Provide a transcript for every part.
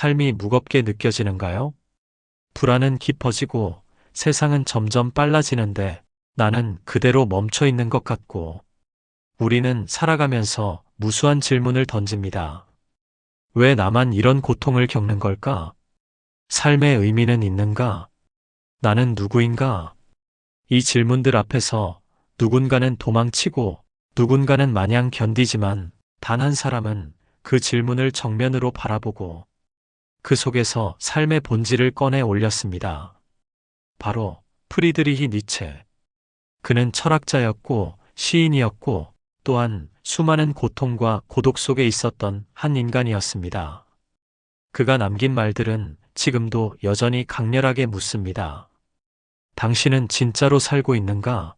삶이 무겁게 느껴지는가요? 불안은 깊어지고 세상은 점점 빨라지는데 나는 그대로 멈춰 있는 것 같고 우리는 살아가면서 무수한 질문을 던집니다. 왜 나만 이런 고통을 겪는 걸까? 삶의 의미는 있는가? 나는 누구인가? 이 질문들 앞에서 누군가는 도망치고 누군가는 마냥 견디지만 단 한 사람은 그 질문을 정면으로 바라보고 그 속에서 삶의 본질을 꺼내 올렸습니다. 바로 프리드리히 니체. 그는 철학자였고 시인이었고 또한 수많은 고통과 고독 속에 있었던 한 인간이었습니다. 그가 남긴 말들은 지금도 여전히 강렬하게 묻습니다. 당신은 진짜로 살고 있는가?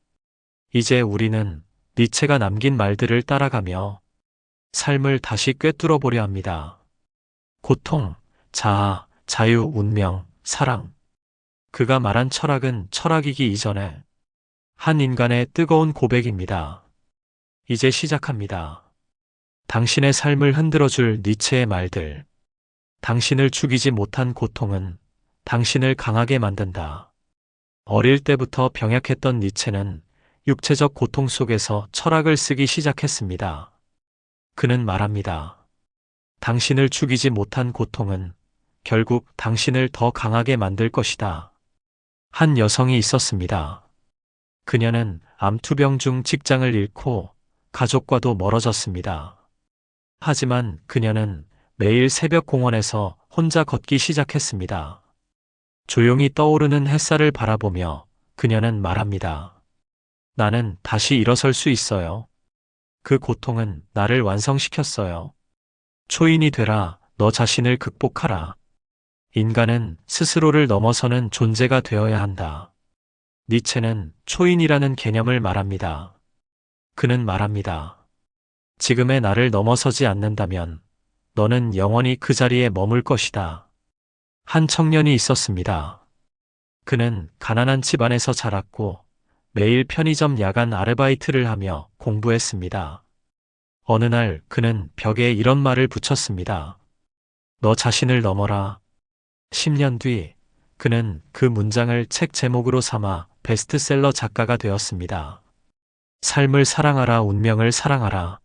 이제 우리는 니체가 남긴 말들을 따라가며 삶을 다시 꿰뚫어 보려 합니다. 고통, 자아, 자유, 운명, 사랑. 그가 말한 철학은 철학이기 이전에 한 인간의 뜨거운 고백입니다. 이제 시작합니다. 당신의 삶을 흔들어줄 니체의 말들. 당신을 죽이지 못한 고통은 당신을 강하게 만든다. 어릴 때부터 병약했던 니체는 육체적 고통 속에서 철학을 쓰기 시작했습니다. 그는 말합니다. 당신을 죽이지 못한 고통은 결국 당신을 더 강하게 만들 것이다. 한 여성이 있었습니다. 그녀는 암투병 중 직장을 잃고 가족과도 멀어졌습니다. 하지만 그녀는 매일 새벽 공원에서 혼자 걷기 시작했습니다. 조용히 떠오르는 햇살을 바라보며 그녀는 말합니다. 나는 다시 일어설 수 있어요. 그 고통은 나를 완성시켰어요. 초인이 되라, 너 자신을 극복하라. 인간은 스스로를 넘어서는 존재가 되어야 한다. 니체는 초인이라는 개념을 말합니다. 그는 말합니다. 지금의 나를 넘어서지 않는다면 너는 영원히 그 자리에 머물 것이다. 한 청년이 있었습니다. 그는 가난한 집안에서 자랐고 매일 편의점 야간 아르바이트를 하며 공부했습니다. 어느 날 그는 벽에 이런 말을 붙였습니다. 너 자신을 넘어라. 10년 뒤 그는 그 문장을 책 제목으로 삼아 베스트셀러 작가가 되었습니다. 삶을 사랑하라, 운명을 사랑하라.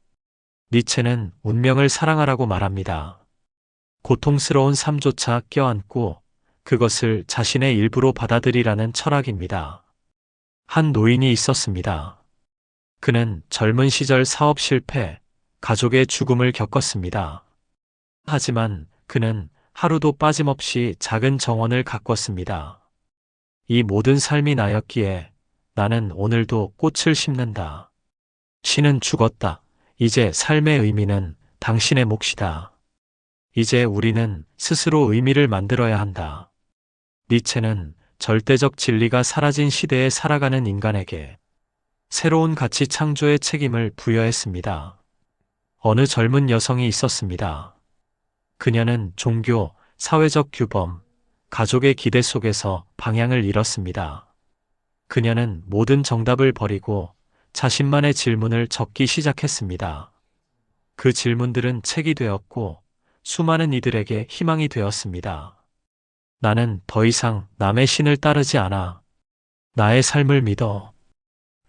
니체는 운명을 사랑하라고 말합니다. 고통스러운 삶조차 껴안고 그것을 자신의 일부로 받아들이라는 철학입니다. 한 노인이 있었습니다. 그는 젊은 시절 사업 실패, 가족의 죽음을 겪었습니다. 하지만 그는 하루도 빠짐없이 작은 정원을 가꿨습니다. 이 모든 삶이 나였기에 나는 오늘도 꽃을 심는다. 신은 죽었다. 이제 삶의 의미는 당신의 몫이다. 이제 우리는 스스로 의미를 만들어야 한다. 니체는 절대적 진리가 사라진 시대에 살아가는 인간에게 새로운 가치 창조의 책임을 부여했습니다. 어느 젊은 여성이 있었습니다. 그녀는 종교, 사회적 규범, 가족의 기대 속에서 방향을 잃었습니다. 그녀는 모든 정답을 버리고 자신만의 질문을 적기 시작했습니다. 그 질문들은 책이 되었고 수많은 이들에게 희망이 되었습니다. 나는 더 이상 남의 신을 따르지 않아. 나의 삶을 믿어.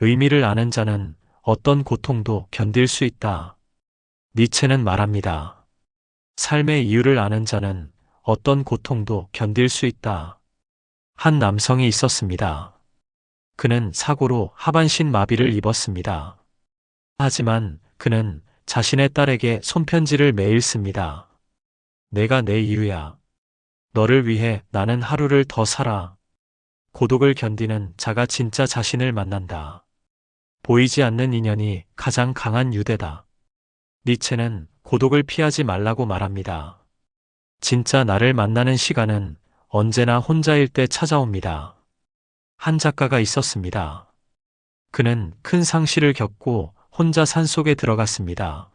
의미를 아는 자는 어떤 고통도 견딜 수 있다. 니체는 말합니다. 삶의 이유를 아는 자는 어떤 고통도 견딜 수 있다. 한 남성이 있었습니다. 그는 사고로 하반신 마비를 입었습니다. 하지만 그는 자신의 딸에게 손편지를 매일 씁니다. 내가 내 이유야. 너를 위해 나는 하루를 더 살아. 고독을 견디는 자가 진짜 자신을 만난다. 보이지 않는 인연이 가장 강한 유대다. 니체는 고독을 피하지 말라고 말합니다. 진짜 나를 만나는 시간은 언제나 혼자일 때 찾아옵니다. 한 작가가 있었습니다. 그는 큰 상실을 겪고 혼자 산속에 들어갔습니다.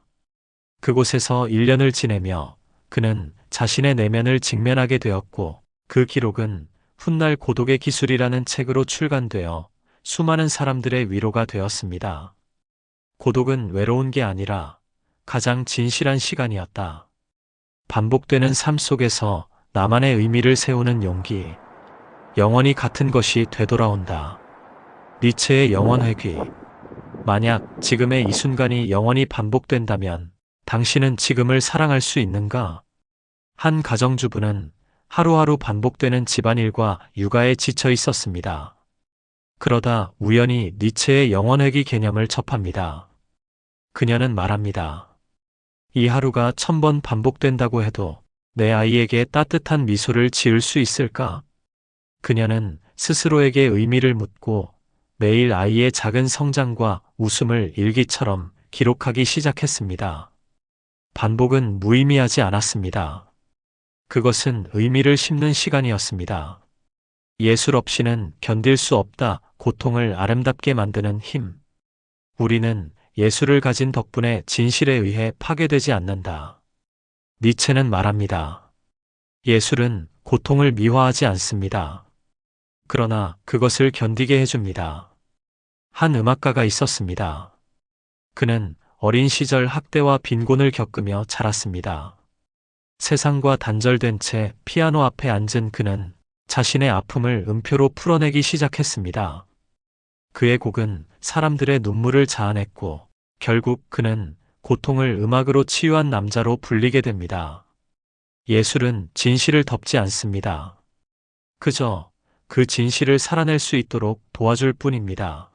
그곳에서 1년을 지내며 그는 자신의 내면을 직면하게 되었고 그 기록은 훗날 고독의 기술이라는 책으로 출간되어 수많은 사람들의 위로가 되었습니다. 고독은 외로운 게 아니라 가장 진실한 시간이었다. 반복되는 삶 속에서 나만의 의미를 세우는 용기. 영원히 같은 것이 되돌아온다. 니체의 영원 회귀. 만약 지금의 이 순간이 영원히 반복된다면 당신은 지금을 사랑할 수 있는가? 한 가정주부는 하루하루 반복되는 집안일과 육아에 지쳐 있었습니다. 그러다 우연히 니체의 영원회귀 개념을 접합니다. 그녀는 말합니다. 이 하루가 1000번 반복된다고 해도 내 아이에게 따뜻한 미소를 지을 수 있을까? 그녀는 스스로에게 의미를 묻고 매일 아이의 작은 성장과 웃음을 일기처럼 기록하기 시작했습니다. 반복은 무의미하지 않았습니다. 그것은 의미를 심는 시간이었습니다. 예술 없이는 견딜 수 없다. 고통을 아름답게 만드는 힘. 우리는 예술을 가진 덕분에 진실에 의해 파괴되지 않는다. 니체는 말합니다. 예술은 고통을 미화하지 않습니다. 그러나 그것을 견디게 해줍니다. 한 음악가가 있었습니다. 그는 어린 시절 학대와 빈곤을 겪으며 자랐습니다. 세상과 단절된 채 피아노 앞에 앉은 그는 자신의 아픔을 음표로 풀어내기 시작했습니다. 그의 곡은 사람들의 눈물을 자아냈고 결국 그는 고통을 음악으로 치유한 남자로 불리게 됩니다. 예술은 진실을 덮지 않습니다. 그저 그 진실을 살아낼 수 있도록 도와줄 뿐입니다.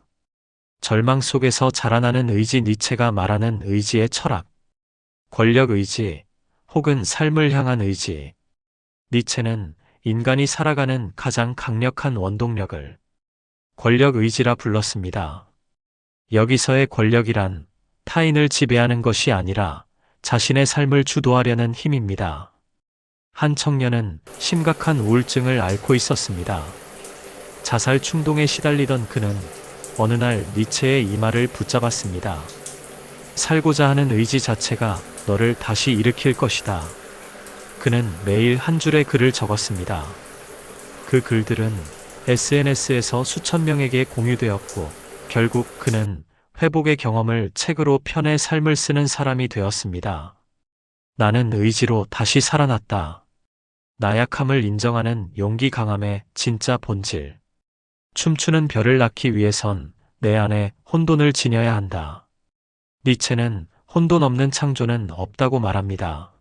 절망 속에서 자라나는 의지. 니체가 말하는 의지의 철학. 권력 의지 혹은 삶을 향한 의지. 니체는 인간이 살아가는 가장 강력한 원동력을 권력 의지라 불렀습니다. 여기서의 권력이란 타인을 지배하는 것이 아니라 자신의 삶을 주도하려는 힘입니다. 한 청년은 심각한 우울증을 앓고 있었습니다. 자살 충동에 시달리던 그는 어느 날 니체의 이 말을 붙잡았습니다. 살고자 하는 의지 자체가 너를 다시 일으킬 것이다. 그는 매일 한 줄의 글을 적었습니다. 그 글들은 SNS에서 수천 명에게 공유되었고 결국 그는 회복의 경험을 책으로 펴내 삶을 쓰는 사람이 되었습니다. 나는 의지로 다시 살아났다. 나약함을 인정하는 용기 강함의 진짜 본질. 춤추는 별을 낳기 위해선 내 안에 혼돈을 지녀야 한다. 니체는 혼돈 없는 창조는 없다고 말합니다.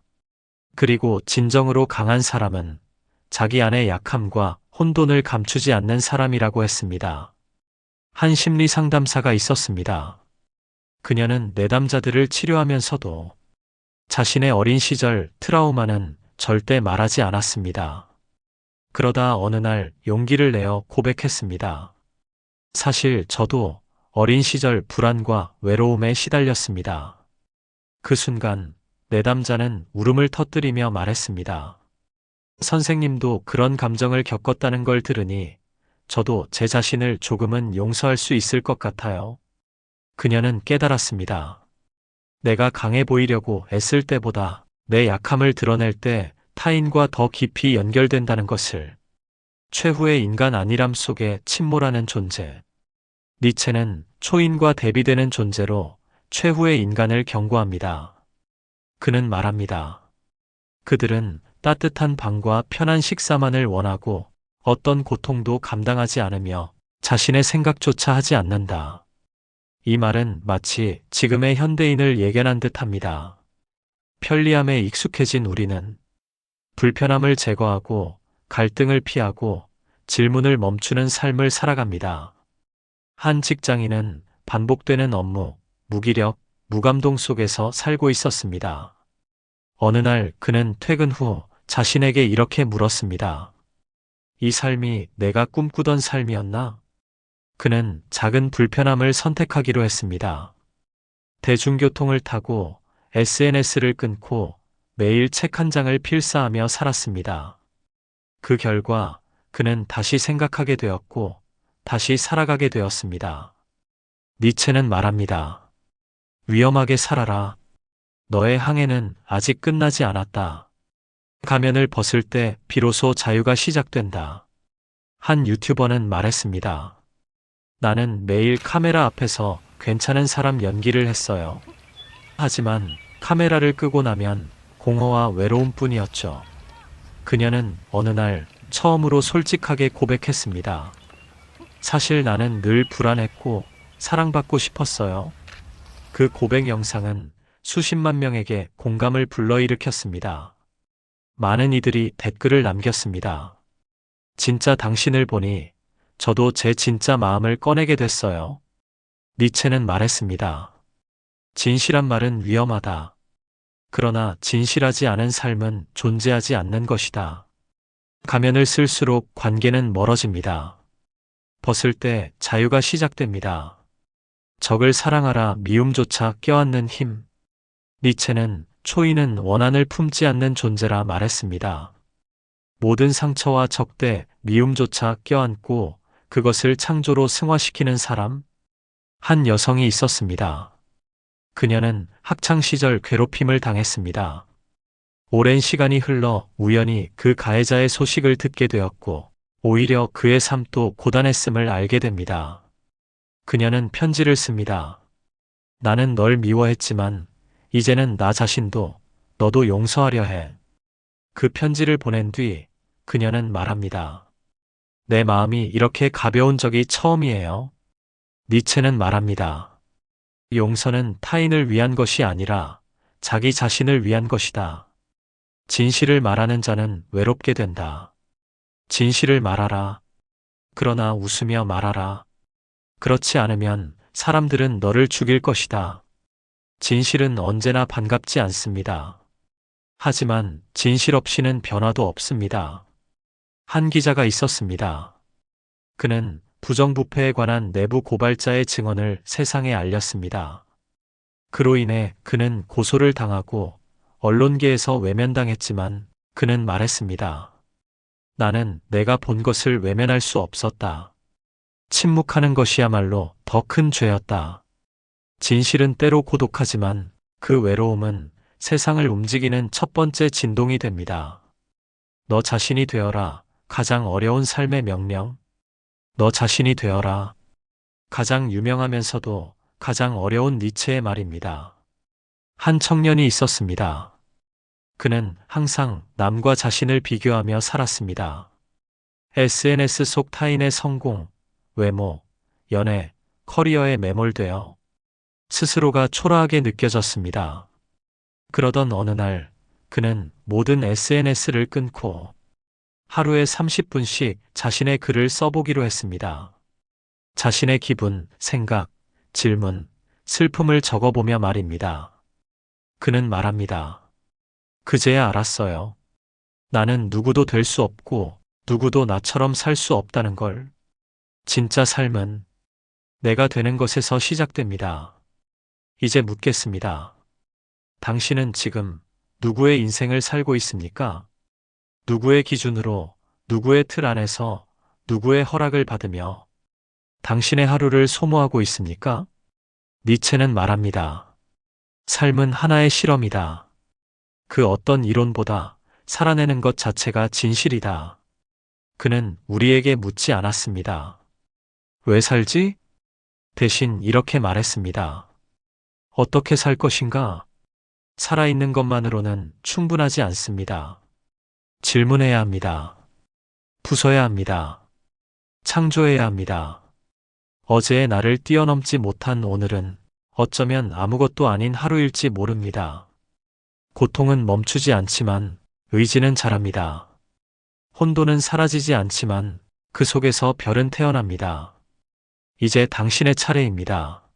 그리고 진정으로 강한 사람은 자기 안의 약함과 혼돈을 감추지 않는 사람이라고 했습니다. 한 심리 상담사가 있었습니다. 그녀는 내담자들을 치료하면서도 자신의 어린 시절 트라우마는 절대 말하지 않았습니다. 그러다 어느 날 용기를 내어 고백했습니다. 사실 저도 어린 시절 불안과 외로움에 시달렸습니다. 그 순간 내담자는 울음을 터뜨리며 말했습니다. 선생님도 그런 감정을 겪었다는 걸 들으니 저도 제 자신을 조금은 용서할 수 있을 것 같아요. 그녀는 깨달았습니다. 내가 강해 보이려고 애쓸 때보다 내 약함을 드러낼 때 타인과 더 깊이 연결된다는 것을. 최후의 인간 안일함 속에 침몰하는 존재. 니체는 초인과 대비되는 존재로 최후의 인간을 경고합니다. 그는 말합니다. 그들은 따뜻한 방과 편한 식사만을 원하고 어떤 고통도 감당하지 않으며 자신의 생각조차 하지 않는다. 이 말은 마치 지금의 현대인을 예견한 듯합니다. 편리함에 익숙해진 우리는 불편함을 제거하고 갈등을 피하고 질문을 멈추는 삶을 살아갑니다. 한 직장인은 반복되는 업무, 무기력, 무감동 속에서 살고 있었습니다. 어느 날 그는 퇴근 후 자신에게 이렇게 물었습니다. 이 삶이 내가 꿈꾸던 삶이었나? 그는 작은 불편함을 선택하기로 했습니다. 대중교통을 타고 SNS를 끊고 매일 책 한 장을 필사하며 살았습니다. 그 결과 그는 다시 생각하게 되었고 다시 살아가게 되었습니다. 니체는 말합니다. 위험하게 살아라. 너의 항해는 아직 끝나지 않았다. 가면을 벗을 때 비로소 자유가 시작된다. 한 유튜버는 말했습니다. 나는 매일 카메라 앞에서 괜찮은 사람 연기를 했어요. 하지만 카메라를 끄고 나면 공허와 외로움뿐이었죠. 그녀는 어느 날 처음으로 솔직하게 고백했습니다. 사실 나는 늘 불안했고 사랑받고 싶었어요. 그 고백 영상은 수십만 명에게 공감을 불러일으켰습니다. 많은 이들이 댓글을 남겼습니다. 진짜 당신을 보니 저도 제 진짜 마음을 꺼내게 됐어요. 니체는 말했습니다. 진실한 말은 위험하다. 그러나 진실하지 않은 삶은 존재하지 않는 것이다. 가면을 쓸수록 관계는 멀어집니다. 벗을 때 자유가 시작됩니다. 적을 사랑하라 미움조차 껴안는 힘. 니체는 초인은 원한을 품지 않는 존재라 말했습니다. 모든 상처와 적대, 미움조차 껴안고 그것을 창조로 승화시키는 사람? 한 여성이 있었습니다. 그녀는 학창시절 괴롭힘을 당했습니다. 오랜 시간이 흘러 우연히 그 가해자의 소식을 듣게 되었고, 오히려 그의 삶도 고단했음을 알게 됩니다. 그녀는 편지를 씁니다. 나는 널 미워했지만, 이제는 나 자신도 너도 용서하려 해. 그 편지를 보낸 뒤 그녀는 말합니다. 내 마음이 이렇게 가벼운 적이 처음이에요. 니체는 말합니다. 용서는 타인을 위한 것이 아니라 자기 자신을 위한 것이다. 진실을 말하는 자는 외롭게 된다. 진실을 말하라. 그러나 웃으며 말하라. 그렇지 않으면 사람들은 너를 죽일 것이다. 진실은 언제나 반갑지 않습니다. 하지만 진실 없이는 변화도 없습니다. 한 기자가 있었습니다. 그는 부정부패에 관한 내부 고발자의 증언을 세상에 알렸습니다. 그로 인해 그는 고소를 당하고 언론계에서 외면당했지만 그는 말했습니다. 나는 내가 본 것을 외면할 수 없었다. 침묵하는 것이야말로 더 큰 죄였다. 진실은 때로 고독하지만 그 외로움은 세상을 움직이는 첫 번째 진동이 됩니다. 너 자신이 되어라. 가장 어려운 삶의 명령. 너 자신이 되어라. 가장 유명하면서도 가장 어려운 니체의 말입니다. 한 청년이 있었습니다. 그는 항상 남과 자신을 비교하며 살았습니다. SNS 속 타인의 성공, 외모, 연애, 커리어에 매몰되어 스스로가 초라하게 느껴졌습니다. 그러던 어느 날 그는 모든 SNS를 끊고 하루에 30분씩 자신의 글을 써보기로 했습니다. 자신의 기분, 생각, 질문, 슬픔을 적어보며 말입니다. 그는 말합니다. 그제야 알았어요. 나는 누구도 될 수 없고 누구도 나처럼 살 수 없다는 걸. 진짜 삶은 내가 되는 것에서 시작됩니다. 이제 묻겠습니다. 당신은 지금 누구의 인생을 살고 있습니까? 누구의 기준으로, 누구의 틀 안에서, 누구의 허락을 받으며 당신의 하루를 소모하고 있습니까? 니체는 말합니다. 삶은 하나의 실험이다. 그 어떤 이론보다 살아내는 것 자체가 진실이다. 그는 우리에게 묻지 않았습니다. 왜 살지? 대신 이렇게 말했습니다. 어떻게 살 것인가? 살아있는 것만으로는 충분하지 않습니다. 질문해야 합니다. 부숴야 합니다. 창조해야 합니다. 어제의 나를 뛰어넘지 못한 오늘은 어쩌면 아무것도 아닌 하루일지 모릅니다. 고통은 멈추지 않지만 의지는 자랍니다. 혼돈은 사라지지 않지만 그 속에서 별은 태어납니다. 이제 당신의 차례입니다.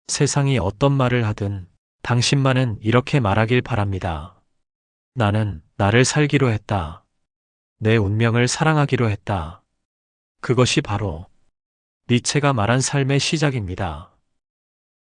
세상이 어떤 말을 하든 당신만은 이렇게 말하길 바랍니다. 나는 나를 살기로 했다. 내 운명을 사랑하기로 했다. 그것이 바로 니체가 말한 삶의 시작입니다.